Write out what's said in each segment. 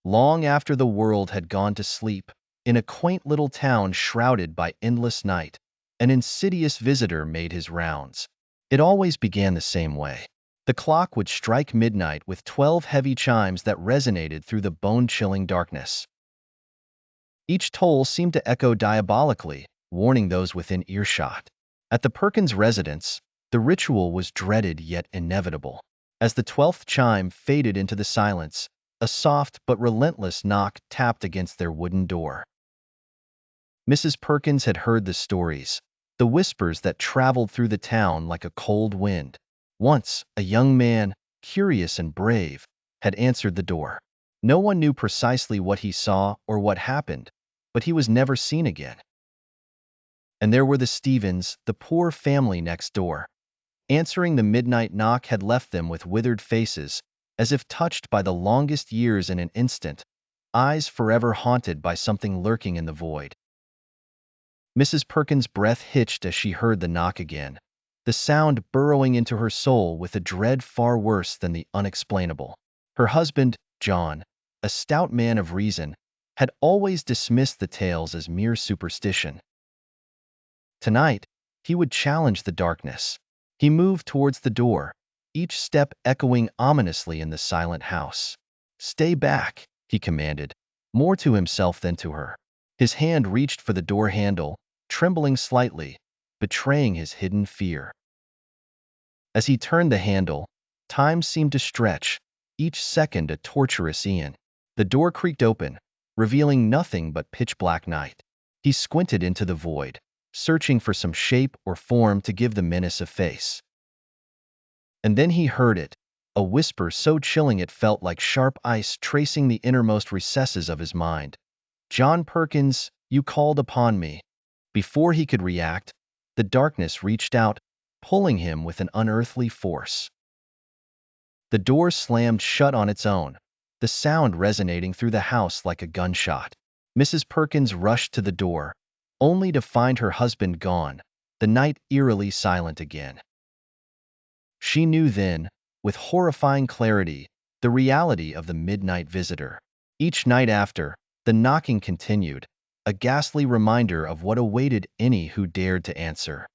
long after the world had gone to sleep, in a quaint little town shrouded by endless night, an insidious visitor made his rounds. It always began the same way. The clock would strike midnight with 12 heavy chimes that resonated through the bone-chilling darkness. Each toll seemed to echo diabolically, warning those within earshot. At the Perkins residence, the ritual was dreaded yet inevitable. As the 12th chime faded into the silence, a soft but relentless knock tapped against their wooden door. Mrs. Perkins had heard the stories, the whispers that traveled through the town like a cold wind. Once, a young man, curious and brave, had answered the door. No one knew precisely what he saw or what happened, but he was never seen again. And there were the Stevens, the poor family next door. Answering the midnight knock had left them with withered faces, as if touched by the longest years in an instant, eyes forever haunted by something lurking in the void. Mrs. Perkins' breath hitched as she heard the knock again, the sound burrowing into her soul with a dread far worse than the unexplainable. Her husband, John, a stout man of reason, had always dismissed the tales as mere superstition. Tonight, he would challenge the darkness. He moved towards the door, each step echoing ominously in the silent house. "Stay back," he commanded, more to himself than to her. His hand reached for the door handle, trembling slightly, betraying his hidden fear. As he turned the handle, time seemed to stretch, each second a torturous aeon. The door creaked open, revealing nothing but pitch-black night. He squinted into the void, searching for some shape or form to give the menace a face. And then he heard it, a whisper so chilling it felt like sharp ice tracing the innermost recesses of his mind. "John Perkins, you called upon me." Before he could react, the darkness reached out, pulling him with an unearthly force. The door slammed shut on its own, the sound resonating through the house like a gunshot. Mrs. Perkins rushed to the door, only to find her husband gone, the night eerily silent again. She knew then, with horrifying clarity, the reality of the midnight visitor. Each night after, the knocking continued, a ghastly reminder of what awaited any who dared to answer.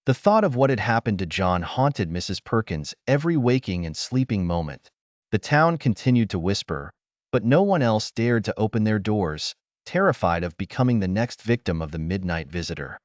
The thought of what had happened to John haunted Mrs. Perkins every waking and sleeping moment. The town continued to whisper, but no one else dared to open their doors, terrified of becoming the next victim of the midnight visitor.